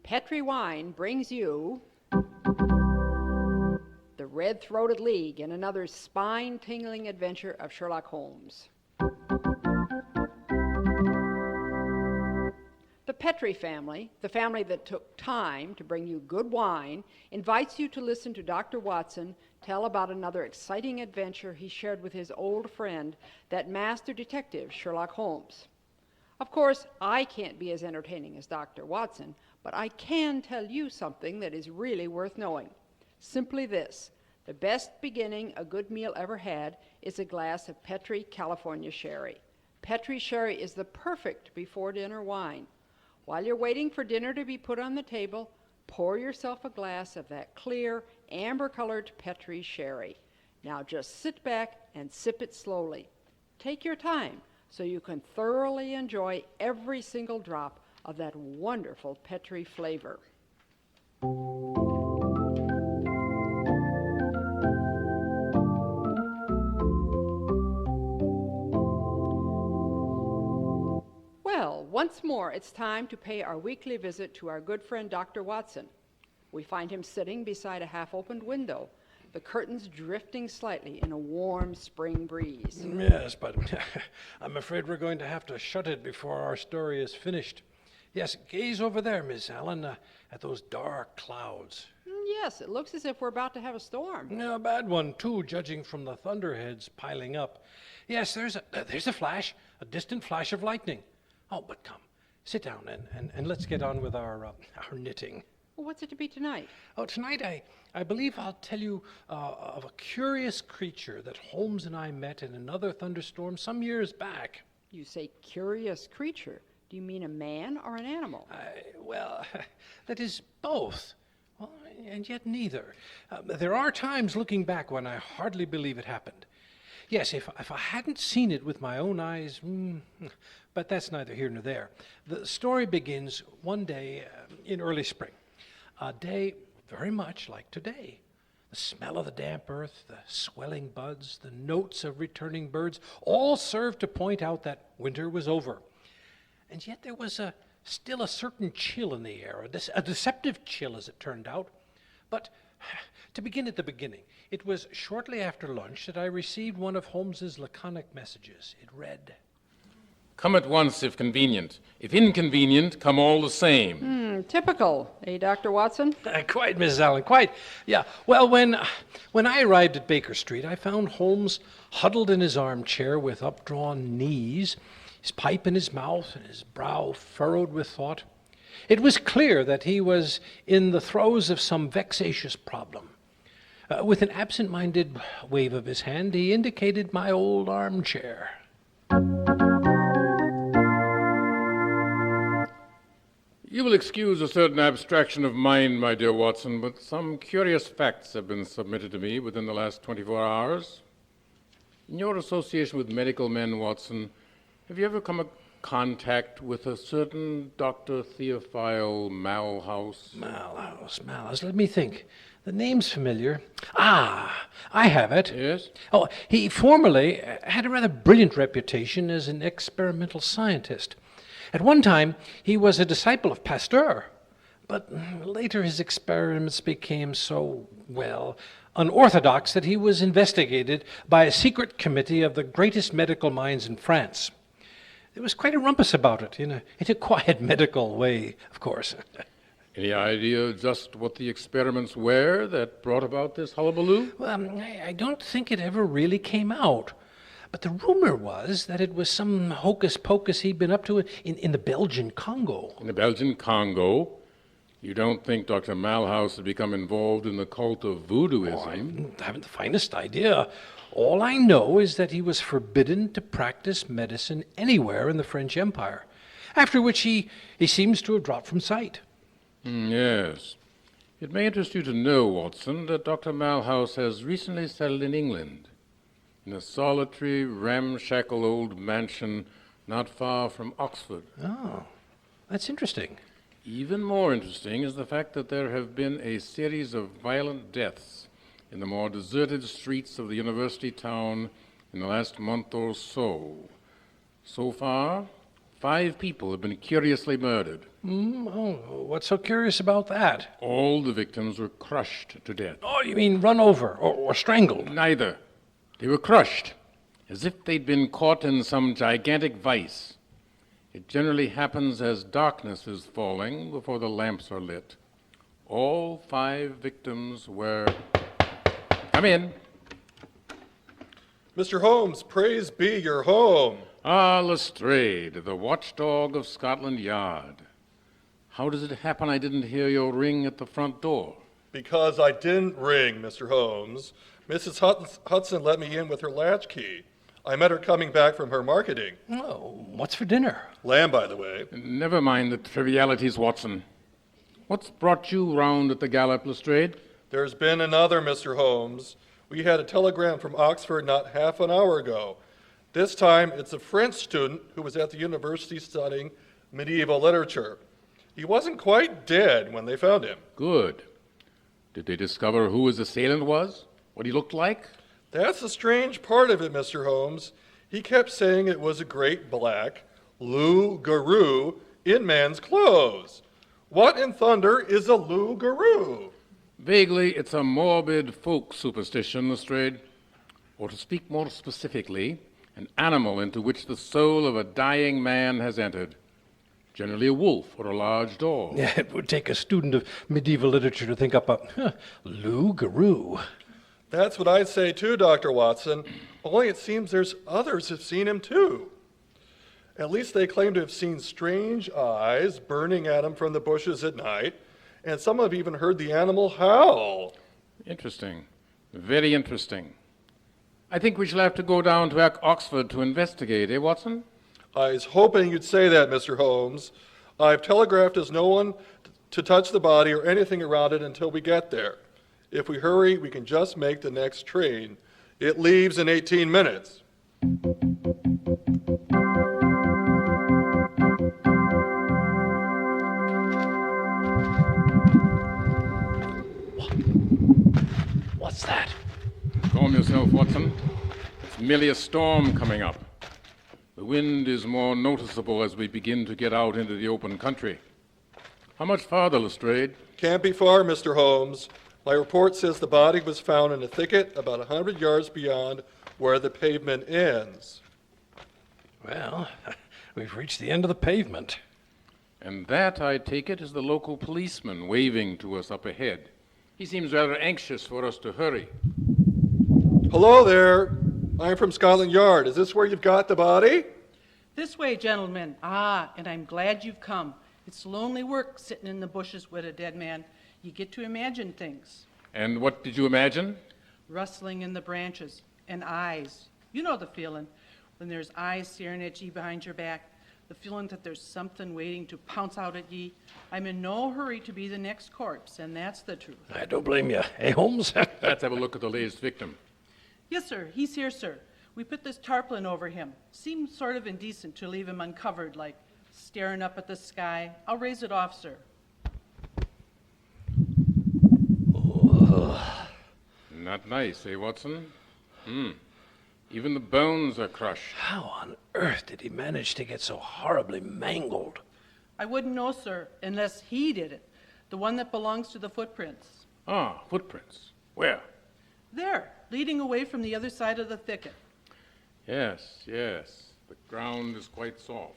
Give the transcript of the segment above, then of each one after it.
Petri Wine brings you The Red-Throated League and another spine-tingling adventure of Sherlock Holmes. The Petri family, the family that took time to bring you good wine, invites you to listen to Dr. Watson tell about another exciting adventure he shared with his old friend, that master detective, Sherlock Holmes. Of course, I can't be as entertaining as Dr. Watson, but I can tell you something that is really worth knowing. Simply this: the best beginning a good meal ever had is a glass of Petri California sherry. Petri sherry is the perfect before-dinner wine. While you're waiting for dinner to be put on the table, pour yourself a glass of that clear, amber-colored Petri sherry. Now just sit back and sip it slowly. Take your time so you can thoroughly enjoy every single drop of that wonderful Petri flavor. Well, once more, it's time to pay our weekly visit to our good friend Dr. Watson. We find him sitting beside a half-opened window, the curtains drifting slightly in a warm spring breeze. Yes, but I'm afraid we're going to have to shut it before our story is finished. Yes, gaze over there, Miss Allen, at those dark clouds. Yes, it looks as if we're about to have a storm. Yeah, a bad one, too, judging from the thunderheads piling up. Yes, there's a flash, a distant flash of lightning. Oh, but come, sit down and let's get on with our knitting. Well, what's it to be tonight? Oh, tonight I believe I'll tell you of a curious creature that Holmes and I met in another thunderstorm some years back. You say curious creature. Do you mean a man or an animal? Well, that is both. Well, and yet neither. There are times looking back when I hardly believe it happened. Yes, if I hadn't seen it with my own eyes, but that's neither here nor there. The story begins one day in early spring, a day very much like today. The smell of the damp earth, the swelling buds, the notes of returning birds, all served to point out that winter was over. And yet there was still a certain chill in the air, a deceptive chill as it turned out. But to begin at the beginning, it was shortly after lunch that I received one of Holmes's laconic messages. It read, "Come at once if convenient. If inconvenient, come all the same." Typical, Dr. Watson? Quite, Mrs. Allen, quite. Yeah, well, when I arrived at Baker Street, I found Holmes huddled in his armchair with updrawn knees, his pipe in his mouth and his brow furrowed with thought. It was clear that he was in the throes of some vexatious problem. With an absent-minded wave of his hand, he indicated my old armchair. You will excuse a certain abstraction of mind, my dear Watson, but some curious facts have been submitted to me within the last 24 hours. In your association with medical men, Watson, have you ever come in contact with a certain Dr. Theophile Malhouse? Malhouse. Let me think. The name's familiar. I have it. Yes? Oh, he formerly had a rather brilliant reputation as an experimental scientist. At one time, he was a disciple of Pasteur, but later his experiments became so, unorthodox that he was investigated by a secret committee of the greatest medical minds in France. There was quite a rumpus about it, in a quiet medical way, of course. Any idea just what the experiments were that brought about this hullabaloo? Well, I don't think it ever really came out. But the rumor was that it was some hocus-pocus he'd been up to in the Belgian Congo. In the Belgian Congo? You don't think Dr. Malhouse had become involved in the cult of voodooism? I haven't the finest idea. All I know is that he was forbidden to practice medicine anywhere in the French Empire, after which he seems to have dropped from sight. Yes. It may interest you to know, Watson, that Dr. Malhouse has recently settled in England, in a solitary, ramshackle old mansion not far from Oxford. Oh, that's interesting. Even more interesting is the fact that there have been a series of violent deaths in the more deserted streets of the university town in the last month or so. So far, 5 people have been curiously murdered. Oh, what's so curious about that? All the victims were crushed to death. Oh, you mean run over or strangled? Neither. They were crushed, as if they'd been caught in some gigantic vice. It generally happens as darkness is falling before the lamps are lit. All 5 victims were... Come in. Mr. Holmes, praise be your home. Ah, Lestrade, the watchdog of Scotland Yard. How does it happen I didn't hear your ring at the front door? Because I didn't ring, Mr. Holmes. Mrs. Hudson let me in with her latchkey. I met her coming back from her marketing. Oh, what's for dinner? Lamb, by the way. Never mind the trivialities, Watson. What's brought you round at the Gallop, Lestrade? There's been another, Mr. Holmes. We had a telegram from Oxford not half an hour ago. This time, it's a French student who was at the university studying medieval literature. He wasn't quite dead when they found him. Good. Did they discover who his assailant was? What he looked like? That's the strange part of it, Mr. Holmes. He kept saying it was a great black loup-garou in man's clothes. What in thunder is a loup-garou? Vaguely, it's a morbid folk superstition, Lestrade. Or to speak more specifically, an animal into which the soul of a dying man has entered. Generally a wolf or a large dog. Yeah, it would take a student of medieval literature to think up a loup-garou. That's what I'd say too, Dr. Watson, only it seems there's others who've seen him too. At least they claim to have seen strange eyes burning at him from the bushes at night, and some have even heard the animal howl. Interesting. Very interesting. I think we shall have to go down to Oxford to investigate, Watson? I was hoping you'd say that, Mr. Holmes. I've telegraphed as no one to touch the body or anything around it until we get there. If we hurry, we can just make the next train. It leaves in 18 minutes. What's that? Calm yourself, Watson. It's merely a storm coming up. The wind is more noticeable as we begin to get out into the open country. How much farther, Lestrade? Can't be far, Mr. Holmes. My report says the body was found in a thicket about 100 yards beyond where the pavement ends. Well, we've reached the end of the pavement. And that, I take it, is the local policeman waving to us up ahead. He seems rather anxious for us to hurry. Hello there. I'm from Scotland Yard. Is this where you've got the body? This way, gentlemen. Ah, and I'm glad you've come. It's lonely work sitting in the bushes with a dead man. You get to imagine things. And what did you imagine? Rustling in the branches and eyes. You know the feeling when there's eyes staring at ye behind your back. The feeling that there's something waiting to pounce out at ye. I'm in no hurry to be the next corpse, and that's the truth. I don't blame you. Hey, Holmes? Let's have a look at the latest victim. Yes, sir. He's here, sir. We put this tarpaulin over him. Seems sort of indecent to leave him uncovered, like staring up at the sky. I'll raise it off, sir. Not nice, Watson? Even the bones are crushed. How on earth did he manage to get so horribly mangled? I wouldn't know, sir, unless he did it. The one that belongs to the footprints. Ah, footprints. Where? There, leading away from the other side of the thicket. Yes, yes. The ground is quite soft.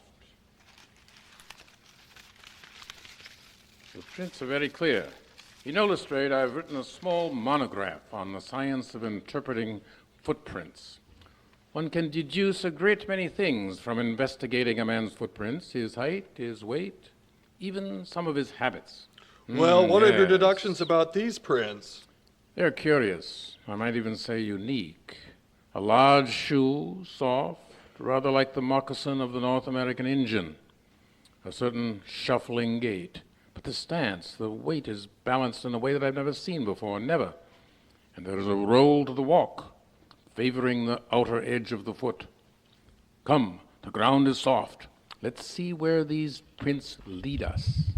The prints are very clear. You know, Lestrade, I've written a small monograph on the science of interpreting footprints. One can deduce a great many things from investigating a man's footprints, his height, his weight, even some of his habits. Well, what are your Yes. deductions about these prints? They're curious. I might even say unique. A large shoe, soft, rather like the moccasin of the North American Indian. A certain shuffling gait. But the stance, the weight is balanced in a way that I've never seen before, never. And there is a roll to the walk, favoring the outer edge of the foot. Come, the ground is soft. Let's see where these prints lead us.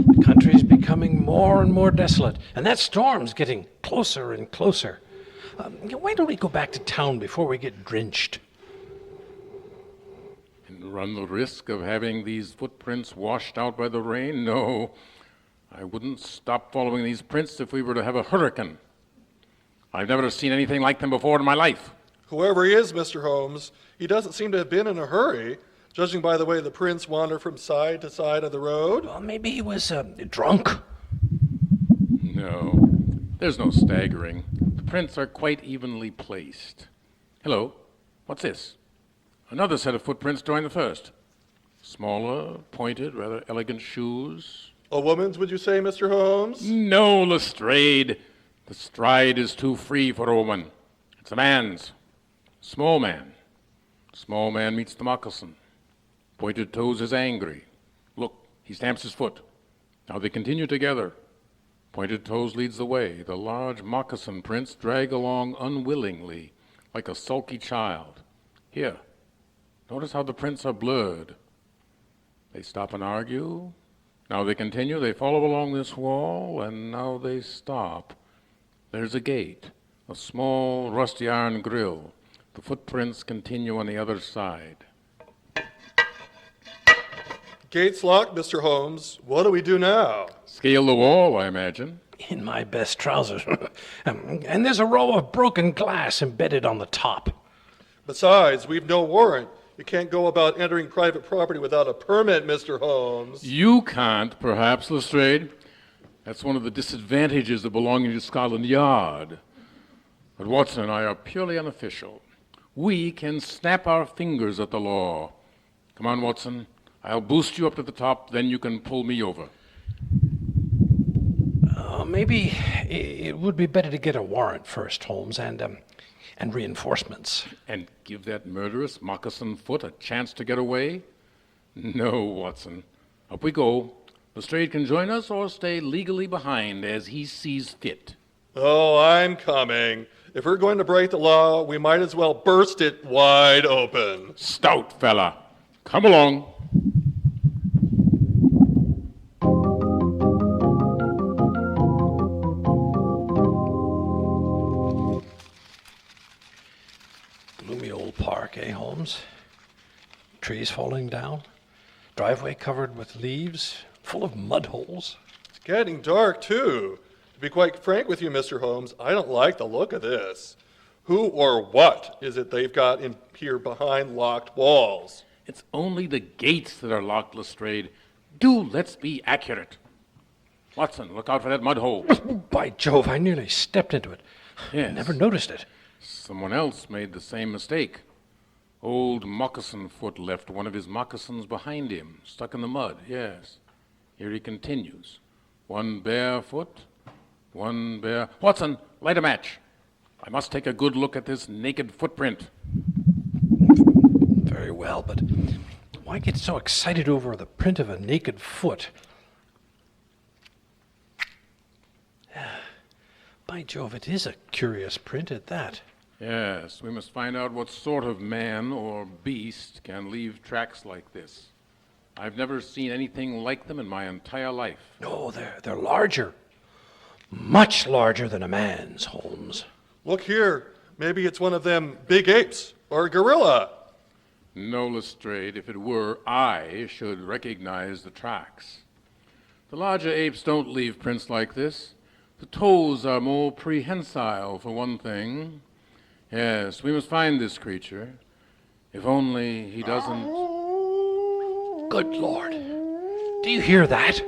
The country's becoming more and more desolate, and that storm's getting closer and closer. Why don't we go back to town before we get drenched? And run the risk of having these footprints washed out by the rain? No. I wouldn't stop following these prints if we were to have a hurricane. I've never seen anything like them before in my life. Whoever he is, Mr. Holmes, he doesn't seem to have been in a hurry, judging by the way the prints wander from side to side of the road. Well, maybe he was drunk. No, there's no staggering. The prints are quite evenly placed. Hello, what's this? Another set of footprints join the first. Smaller, pointed, rather elegant shoes. A woman's, would you say, Mr. Holmes? No, Lestrade. The stride is too free for a woman. It's a man's. Small man. Small man meets the moccasin. Pointed toes is angry. Look, he stamps his foot. Now they continue together. Pointed toes leads the way. The large moccasin prints drag along unwillingly, like a sulky child. Here, notice how the prints are blurred. They stop and argue. Now they continue. They follow along this wall, and now they stop. There's a gate, a small rusty iron grill. The footprints continue on the other side. Gate's locked, Mr. Holmes. What do we do now? Scale the wall, I imagine. In my best trousers. And there's a row of broken glass embedded on the top. Besides, we've no warrant. You can't go about entering private property without a permit, Mr. Holmes. You can't, perhaps, Lestrade. That's one of the disadvantages of belonging to Scotland Yard. But Watson and I are purely unofficial. We can snap our fingers at the law. Come on, Watson. I'll boost you up to the top, then you can pull me over. Maybe it would be better to get a warrant first, Holmes, and reinforcements. And give that murderous moccasin foot a chance to get away? No, Watson. Up we go. Lestrade can join us or stay legally behind as he sees fit. Oh, I'm coming. If we're going to break the law, we might as well burst it wide open. Stout fella. Come along. Gloomy old park, eh, Holmes? Trees falling down, driveway covered with leaves, full of mud holes. It's getting dark, too. To be quite frank with you, Mr. Holmes, I don't like the look of this. Who or what is it they've got in here behind locked walls? It's only the gates that are locked, Lestrade. Do let's be accurate. Watson, look out for that mud hole. By Jove, I nearly stepped into it. Yes. I never noticed it. Someone else made the same mistake. Old Moccasin Foot left one of his moccasins behind him, stuck in the mud, yes. Here he continues. One bare foot, one bare... Watson, light a match. I must take a good look at this naked footprint. Very well, but why get so excited over the print of a naked foot? By Jove, it is a curious print at that. Yes, we must find out what sort of man or beast can leave tracks like this. I've never seen anything like them in my entire life. No, they're larger. Much larger than a man's, Holmes. Look here. Maybe it's one of them big apes or a gorilla. No, Lestrade, if it were, I should recognize the tracks. The larger apes don't leave prints like this. The toes are more prehensile, for one thing. Yes, we must find this creature. If only he doesn't... Good Lord. Do you hear that?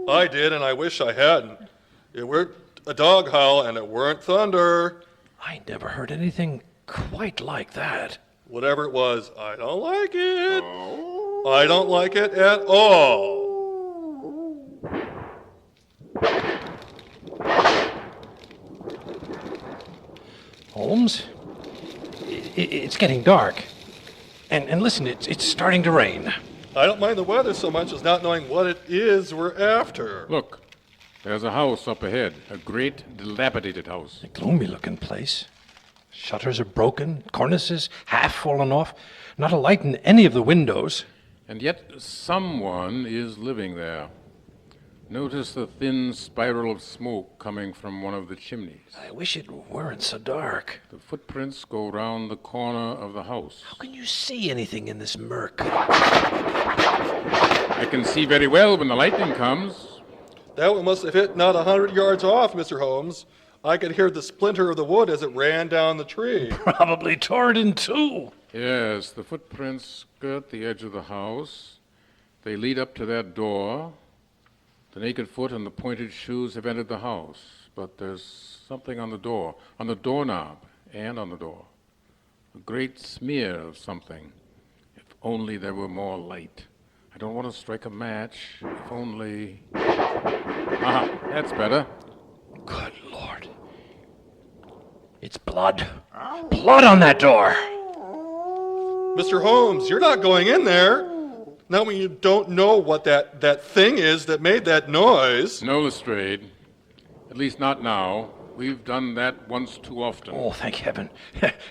I did, and I wish I hadn't. It weren't a dog howl, and it weren't thunder. I never heard anything quite like that. Whatever it was, I don't like it. I don't like it at all. Holmes, it's getting dark. And listen, it's starting to rain. I don't mind the weather so much as not knowing what it is we're after. Look, there's a house up ahead, a great dilapidated house. A gloomy-looking place. Shutters are broken, cornices half fallen off, not a light in any of the windows. And yet someone is living there. Notice the thin spiral of smoke coming from one of the chimneys. I wish it weren't so dark. The footprints go round the corner of the house. How can you see anything in this murk? I can see very well when the lightning comes. That one must have hit not 100 yards off, Mr. Holmes. I could hear the splinter of the wood as it ran down the tree. Probably tore it in two. Yes, the footprints skirt the edge of the house. They lead up to that door. The naked foot and the pointed shoes have entered the house, but there's something on the doorknob, and on the door. A great smear of something. If only there were more light. I don't want to strike a match. If only... Aha, that's better. Good Lord. It's blood. Blood on that door. Mr. Holmes, you're not going in there. Not when you don't know what that thing is that made that noise. No, Lestrade. At least not now. We've done that once too often. Oh, thank heaven.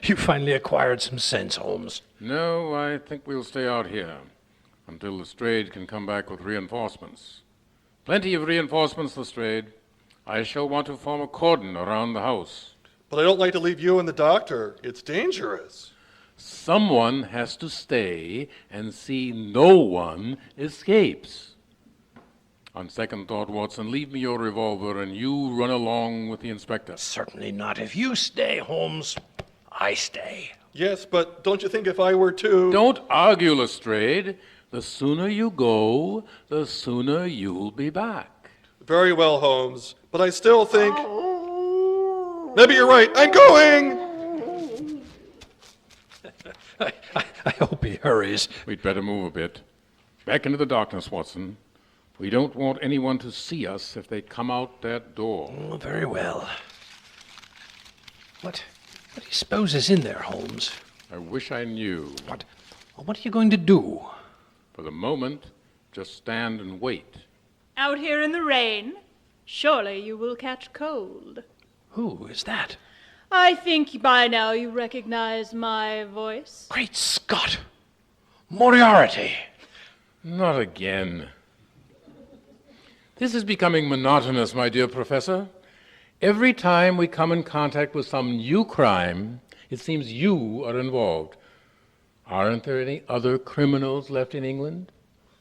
You finally acquired some sense, Holmes. No, I think we'll stay out here until Lestrade can come back with reinforcements. Plenty of reinforcements, Lestrade. I shall want to form a cordon around the house. But I don't like to leave you and the doctor. It's dangerous. Someone has to stay and see no one escapes. On second thought, Watson, leave me your revolver and you run along with the inspector. Certainly not. If you stay, Holmes, I stay. Yes, but don't you think if I were to... Don't argue, Lestrade. The sooner you go, the sooner you'll be back. Very well, Holmes. But I still think... Maybe you're right. I'm going! I hope he hurries. We'd better move a bit. Back into the darkness, Watson. We don't want anyone to see us if they come out that door. Oh, very well. What do you suppose is in there, Holmes? I wish I knew. What are you going to do? For the moment, just stand and wait. Out here in the rain? Surely you will catch cold. Who is that? I think by now you recognize my voice. Great Scott! Moriarty! Not again. This is becoming monotonous, my dear Professor. Every time we come in contact with some new crime, it seems you are involved. Aren't there any other criminals left in England?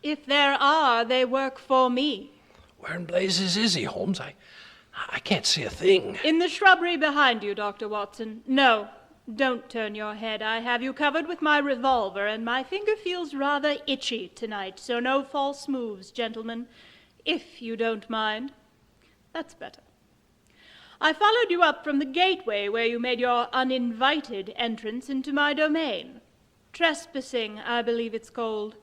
If there are, they work for me. Where in blazes is he, Holmes? I can't see a thing. In the shrubbery behind you, Dr. Watson. No, don't turn your head. I have you covered with my revolver, and my finger feels rather itchy tonight, so no false moves, gentlemen, if you don't mind. That's better. I followed you up from the gateway where you made your uninvited entrance into my domain. Trespassing, I believe it's called.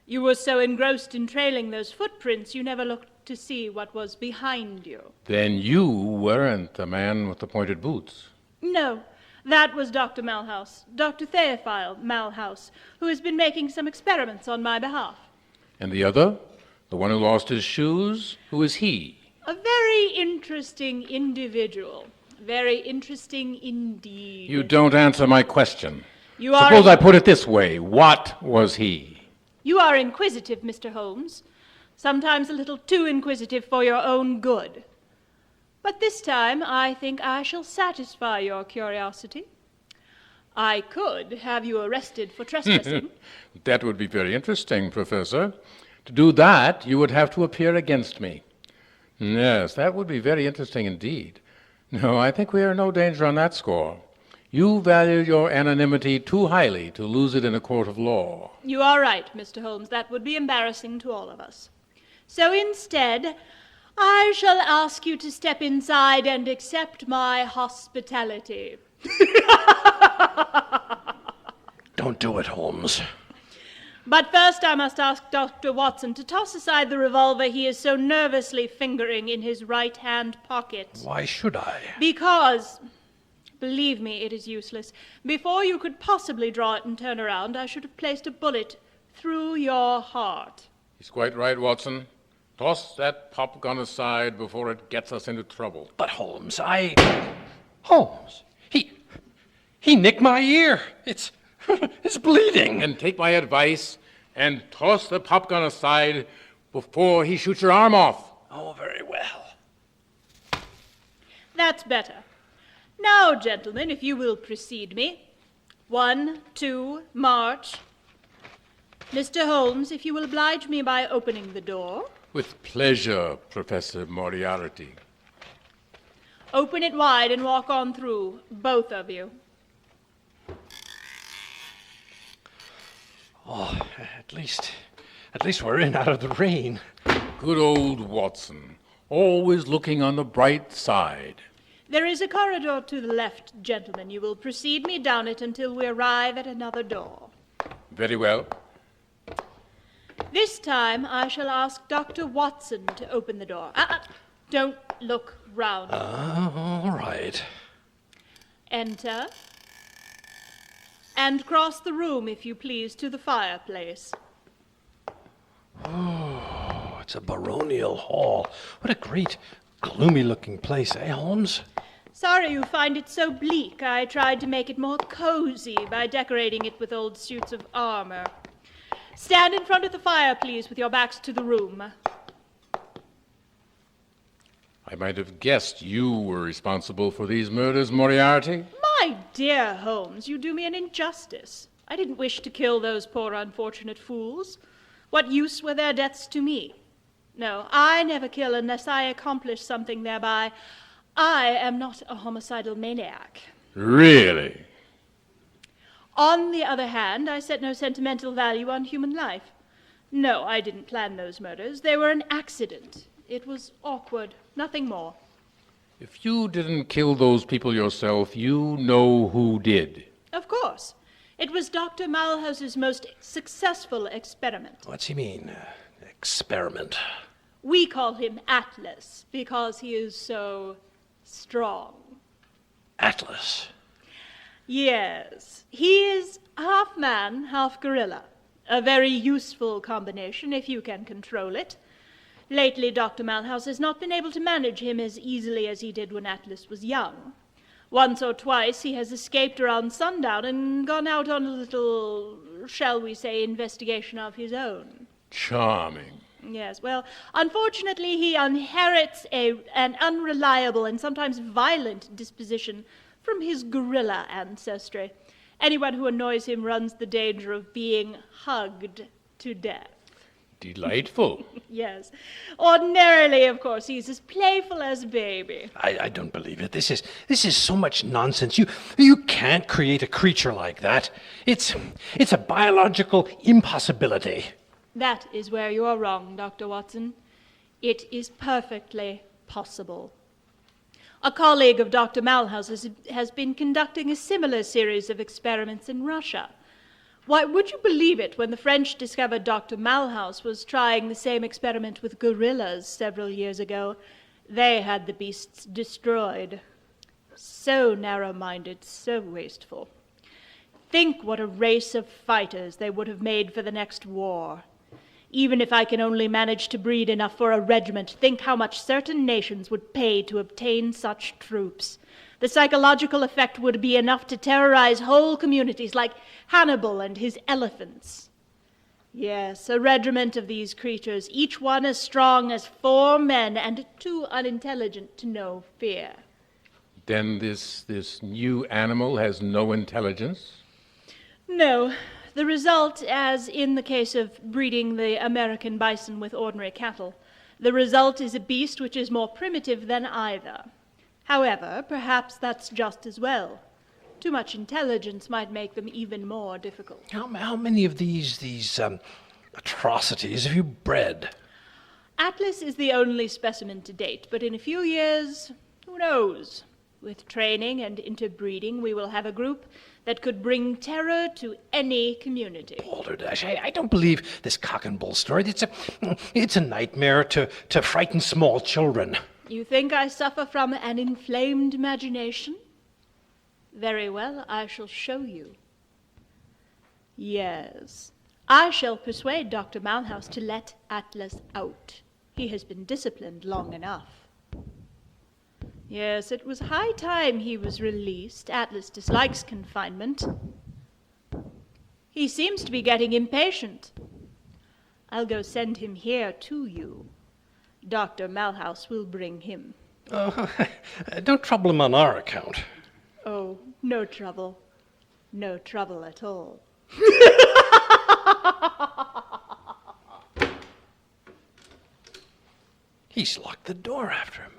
You were so engrossed in trailing those footprints, you never looked to see what was behind you. Then you weren't the man with the pointed boots. No, that was Dr. Malhouse, Dr. Theophile Malhouse, who has been making some experiments on my behalf. And the other? The one who lost his shoes? Who is he? A very interesting individual. Very interesting indeed. You don't answer my question. You are Suppose I put it this way. What was he? You are inquisitive, Mr. Holmes. Sometimes a little too inquisitive for your own good. But this time I think I shall satisfy your curiosity. I could have you arrested for trespassing. That would be very interesting, Professor. To do that, you would have to appear against me. Yes, that would be very interesting indeed. No, I think we are in no danger on that score. You value your anonymity too highly to lose it in a court of law. You are right, Mr. Holmes. That would be embarrassing to all of us. So instead, I shall ask you to step inside and accept my hospitality. Don't do it, Holmes. But first I must ask Dr. Watson to toss aside the revolver he is so nervously fingering in his right-hand pocket. Why should I? Because, believe me, it is useless. Before you could possibly draw it and turn around, I should have placed a bullet through your heart. He's quite right, Watson. Toss that pop gun aside before it gets us into trouble. But Holmes, Holmes, he nicked my ear. It's bleeding. And take my advice and toss the pop gun aside before he shoots your arm off. Oh, That's better. Now, gentlemen, if you will precede me. 1, 2, march. Mr. Holmes, if you will oblige me by opening the door. With pleasure, Professor Moriarty. Open it wide and walk on through, both of you. Oh, at least we're in out of the rain. Good old Watson, always looking on the bright side. There is a corridor to the left, gentlemen. You will precede me down it until we arrive at another door. Very well. This time I shall ask Dr. Watson to open the door. Don't look round. All right. Enter. And cross the room, if you please, to the fireplace. Oh, it's a baronial hall. What a great, gloomy-looking place, eh, Holmes? Sorry you find it so bleak. I tried to make it more cozy by decorating it with old suits of armor. Stand in front of the fire, please, with your backs to the room. I might have guessed you were responsible for these murders, Moriarty. My dear Holmes, you do me an injustice. I didn't wish to kill those poor unfortunate fools. What use were their deaths to me? No, I never kill unless I accomplish something thereby. I am not a homicidal maniac. Really? On the other hand, I set no sentimental value on human life. No, I didn't plan those murders. They were an accident. It was awkward, nothing more. If you didn't kill those people yourself, you know who did. Of course. It was Dr. Malhouse's most successful experiment. What's he mean, experiment? We call him Atlas because he is so strong. Atlas? Yes. He is half man, half gorilla. A very useful combination if you can control it. Lately, Dr. Malhouse has not been able to manage him as easily as he did when Atlas was young. Once or twice he has escaped around sundown and gone out on a little, shall we say, investigation of his own. Charming. Yes, well, unfortunately he inherits an unreliable and sometimes violent disposition from his gorilla ancestry. Anyone who annoys him runs the danger of being hugged to death. Delightful. Yes. Ordinarily, of course, he's as playful as a baby. I don't believe it. This is so much nonsense. You can't create a creature like that. It's a biological impossibility. That is where you are wrong, Dr. Watson. It is perfectly possible. A colleague of Dr. Malhouse's has been conducting a similar series of experiments in Russia. Why, would you believe it, when the French discovered Dr. Malhouse was trying the same experiment with gorillas several years ago, they had the beasts destroyed. So narrow-minded, so wasteful. Think what a race of fighters they would have made for the next war. Even if I can only manage to breed enough for a regiment, think how much certain nations would pay to obtain such troops. The psychological effect would be enough to terrorize whole communities, like Hannibal and his elephants. Yes, a regiment of these creatures, each one as strong as 4 men and too unintelligent to know fear. Then this new animal has no intelligence? No. The result, as in the case of breeding the American bison with ordinary cattle, the result is a beast which is more primitive than either. However, perhaps that's just as well. Too much intelligence might make them even more difficult. How many of these atrocities have you bred? Atlas is the only specimen to date, but in a few years, who knows? With training and interbreeding, we will have a group that could bring terror to any community. Balderdash, I don't believe this cock and bull story. It's a nightmare to frighten small children. You think I suffer from an inflamed imagination? Very well, I shall show you. Yes, I shall persuade Dr. Malhouse to let Atlas out. He has been disciplined long enough. Yes, it was high time he was released. Atlas dislikes confinement. He seems to be getting impatient. I'll go send him here to you. Dr. Malhouse will bring him. Don't trouble him on our account. Oh, no trouble. No trouble at all. He's locked the door after him.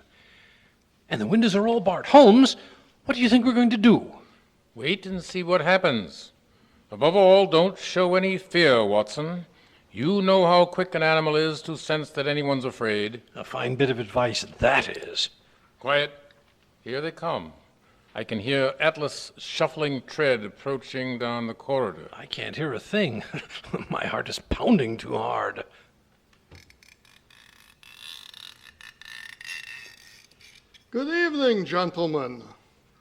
And the windows are all barred. Holmes, what do you think we're going to do? Wait and see what happens. Above all, don't show any fear, Watson. You know how quick an animal is to sense that anyone's afraid. A fine bit of advice, that is. Quiet. Here they come. I can hear Atlas' shuffling tread approaching down the corridor. I can't hear a thing. My heart is pounding too hard. Good evening, gentlemen.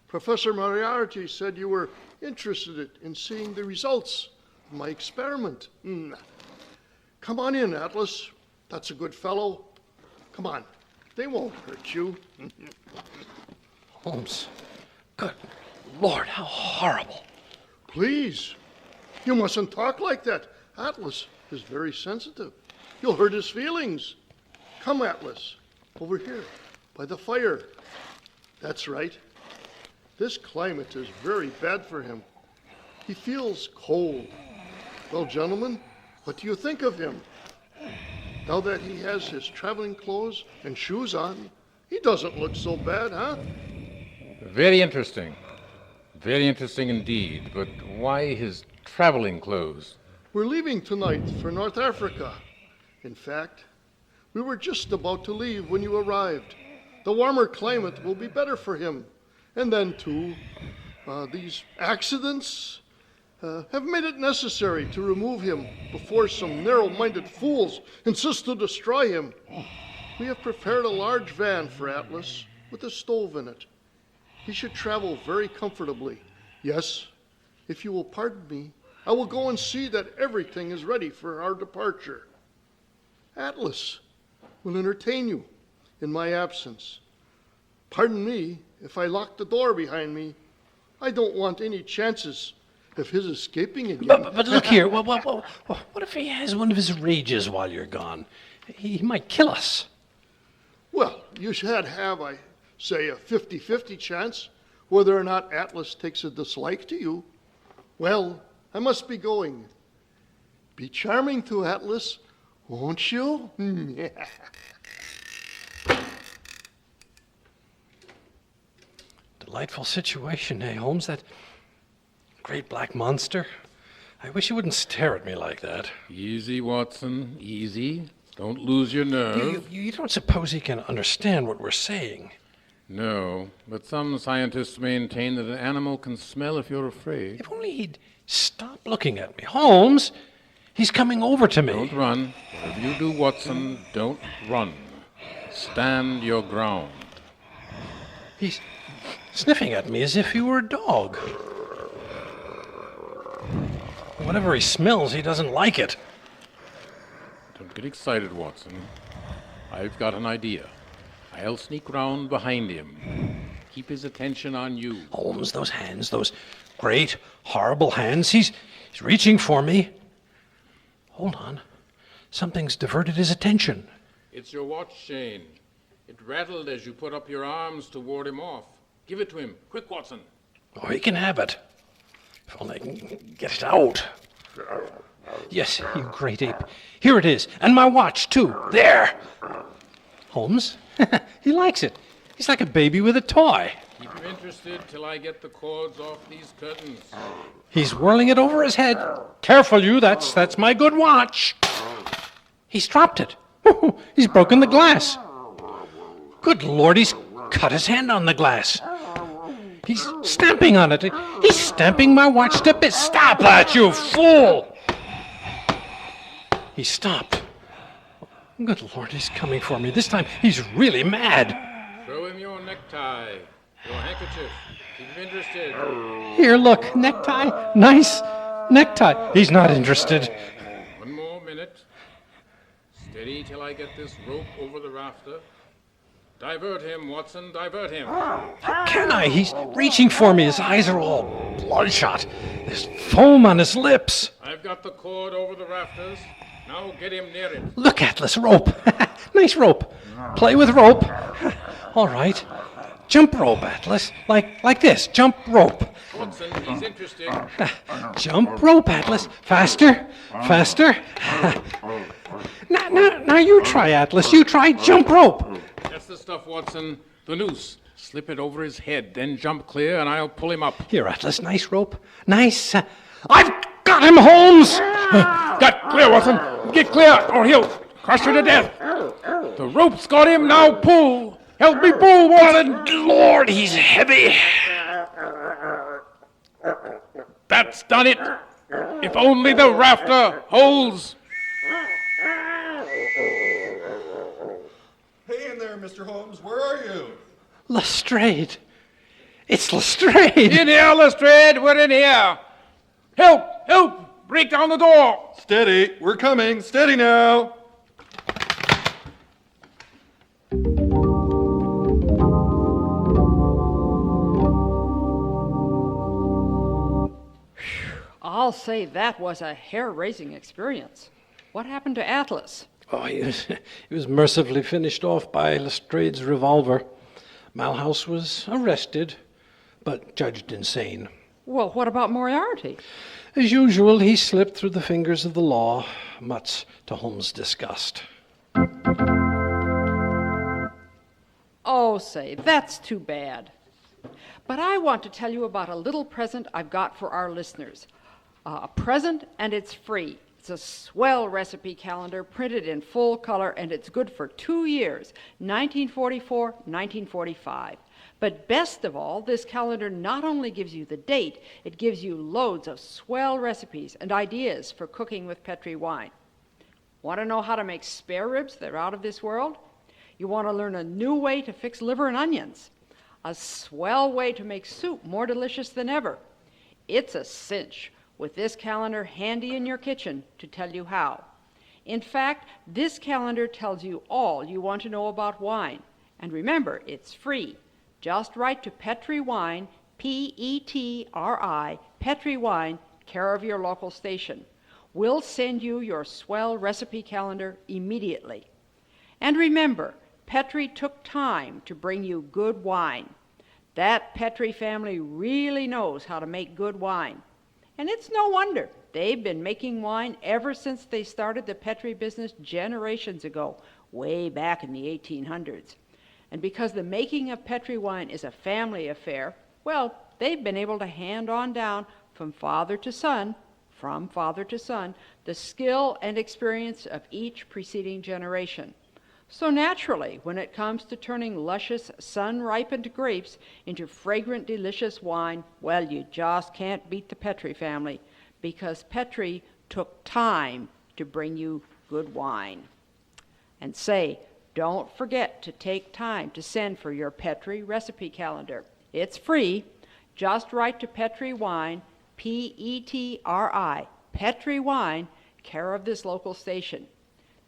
Professor Moriarty said you were interested in seeing the results of my experiment. Come on in, Atlas. That's a good fellow. Come on. They won't hurt you. Holmes, good Lord, how horrible. Please. You mustn't talk like that. Atlas is very sensitive. You'll hurt his feelings. Come, Atlas. Over here, by the fire. That's right. This climate is very bad for him. He feels cold. Well, gentlemen, what do you think of him? Now that he has his traveling clothes and shoes on, he doesn't look so bad, huh? Very interesting. Very interesting indeed. But why his traveling clothes? We're leaving tonight for North Africa. In fact, we were just about to leave when you arrived. The warmer climate will be better for him. And then, too, these accidents have made it necessary to remove him before some narrow-minded fools insist to destroy him. We have prepared a large van for Atlas with a stove in it. He should travel very comfortably. Yes, if you will pardon me, I will go and see that everything is ready for our departure. Atlas will entertain you in my absence. Pardon me if I lock the door behind me. I don't want any chances of his escaping again. But look here, what if he has one of his rages while you're gone? He might kill us. Well, you should have, I say, a 50-50 chance whether or not Atlas takes a dislike to you. Well, I must be going. Be charming to Atlas, won't you? Delightful situation, eh, Holmes? That great black monster. I wish you wouldn't stare at me like that. Easy, Watson, easy. Don't lose your nerve. You don't suppose he can understand what we're saying? No, but some scientists maintain that an animal can smell if you're afraid. If only he'd stop looking at me. Holmes, he's coming over to me. Don't run. Whatever you do, Watson, don't run. Stand your ground. He's sniffing at me as if he were a dog. Whatever he smells, he doesn't like it. Don't get excited, Watson. I've got an idea. I'll sneak round behind him. Keep his attention on you. Holmes, those hands, those great, horrible hands. He's reaching for me. Hold on. Something's diverted his attention. It's your watch chain. It rattled as you put up your arms to ward him off. Give it to him. Quick, Watson. Oh, he can have it. If only I can get it out. Yes, you great ape. Here it is. And my watch, too. There. Holmes, he likes it. He's like a baby with a toy. Keep him interested till I get the cords off these curtains. He's whirling it over his head. Careful, you. That's my good watch. He's dropped it. He's broken the glass. Good Lord, he's cut his hand on the glass. He's stamping on it. He's stamping my watch to bits. Stop that, you fool! He stopped. Good Lord, he's coming for me. This time, he's really mad. Throw him your necktie, your handkerchief. Keep him interested. Here, look, necktie. Nice necktie. He's not interested. One more minute. Steady till I get this rope over the rafter. Divert him, Watson, divert him. How can I? He's reaching for me. His eyes are all bloodshot. There's foam on his lips. I've got the cord over the rafters. Now get him near it. Look, Atlas, rope. Nice rope. Play with rope. All right. Jump rope, Atlas. Like this. Jump rope. Watson, he's interested. Jump rope, Atlas. Faster. Faster. Now you try, Atlas. You try jump rope. That's the stuff, Watson. The noose. Slip it over his head, then jump clear, and I'll pull him up. Here, Atlas. Nice rope. Nice. I've got him, Holmes! Get clear, Watson. Get clear, or he'll crush you to death. The rope's got him. Now pull. Help me pull, Watson. Lord, he's heavy. That's done it. If only the rafter holds. Hey in there, Mr. Holmes, where are you? Lestrade. It's Lestrade. In here, Lestrade. We're in here. Help! Help! Break down the door. Steady, we're coming. Steady now. I'll say that was a hair-raising experience. What happened to Atlas? Oh, he was mercifully finished off by Lestrade's revolver. Malhouse was arrested, but judged insane. Well, what about Moriarty? As usual, he slipped through the fingers of the law, much to Holmes' disgust. Oh, say, that's too bad. But I want to tell you about a little present I've got for our listeners. A present, and it's free. It's a swell recipe calendar printed in full color, and it's good for 2 years, 1944, 1945. But best of all, this calendar not only gives you the date, it gives you loads of swell recipes and ideas for cooking with Petri wine. Want to know how to make spare ribs that are out of this world? You want to learn a new way to fix liver and onions? A swell way to make soup more delicious than ever? It's a cinch with this calendar handy in your kitchen to tell you how. In fact, this calendar tells you all you want to know about wine. And remember, it's free. Just write to Petri Wine, P-E-T-R-I, Petri Wine, care of your local station. We'll send you your swell recipe calendar immediately. And remember, Petri took time to bring you good wine. That Petri family really knows how to make good wine. And it's no wonder. They've been making wine ever since they started the Petri business generations ago, way back in the 1800s. And because the making of Petri wine is a family affair, well, they've been able to hand on down from father to son, the skill and experience of each preceding generation. So naturally, when it comes to turning luscious, sun-ripened grapes into fragrant, delicious wine, well, you just can't beat the Petri family, because Petri took time to bring you good wine. And say, don't forget to take time to send for your Petri recipe calendar. It's free. Just write to Petri Wine, P-E-T-R-I, Petri Wine, care of this local station.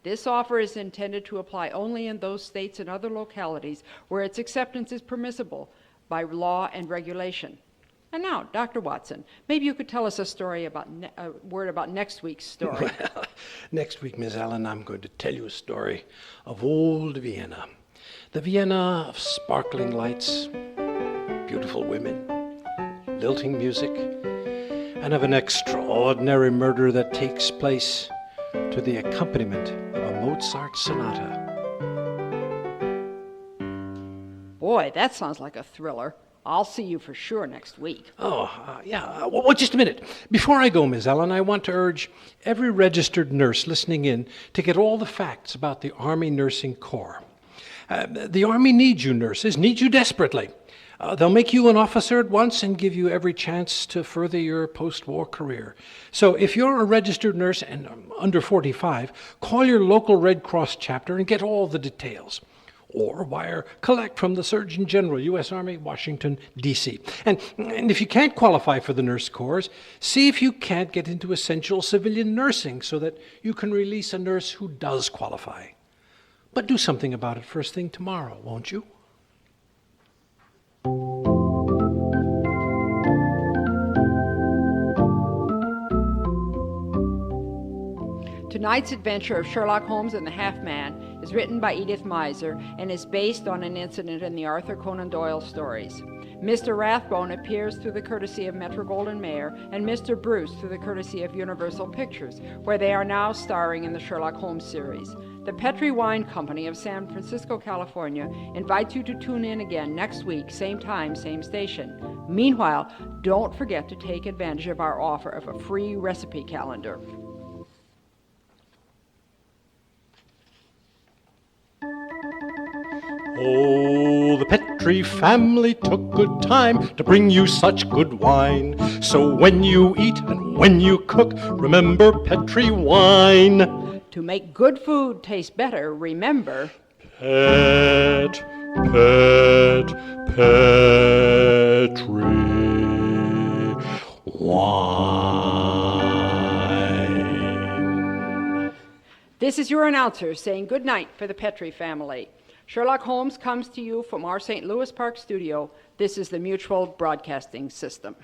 This offer is intended to apply only in those states and other localities where its acceptance is permissible by law and regulation. And now, Dr. Watson, maybe you could tell us a word about next week's story. Well, next week, Miss Allen, I'm going to tell you a story of old Vienna. The Vienna of sparkling lights, beautiful women, lilting music, and of an extraordinary murder that takes place to the accompaniment of a Mozart sonata. Boy, that sounds like a thriller. I'll see you for sure next week. Yeah. Well, just a minute. Before I go, Miss Allen, I want to urge every registered nurse listening in to get all the facts about the Army Nursing Corps. The Army needs you, nurses, needs you desperately. They'll make you an officer at once and give you every chance to further your post-war career. So if you're a registered nurse and under 45, call your local Red Cross chapter and get all the details. Or wire collect from the Surgeon General, U.S. Army, Washington, D.C. And if you can't qualify for the nurse corps, see if you can't get into essential civilian nursing so that you can release a nurse who does qualify. But do something about it first thing tomorrow, won't you? Tonight's adventure of Sherlock Holmes and the Half Man is written by Edith Meiser and is based on an incident in the Arthur Conan Doyle stories. Mr. Rathbone appears through the courtesy of Metro-Goldwyn-Mayer and Mr. Bruce through the courtesy of Universal Pictures, where they are now starring in the Sherlock Holmes series. The Petri Wine Company of San Francisco, California, invites you to tune in again next week, same time, same station. Meanwhile, don't forget to take advantage of our offer of a free recipe calendar. Oh, the Petri family took good time to bring you such good wine. So when you eat and when you cook, remember Petri wine. To make good food taste better, remember Petri wine. This is your announcer saying good night for the Petri family. Sherlock Holmes comes to you from our St. Louis Park studio. This is the Mutual Broadcasting System.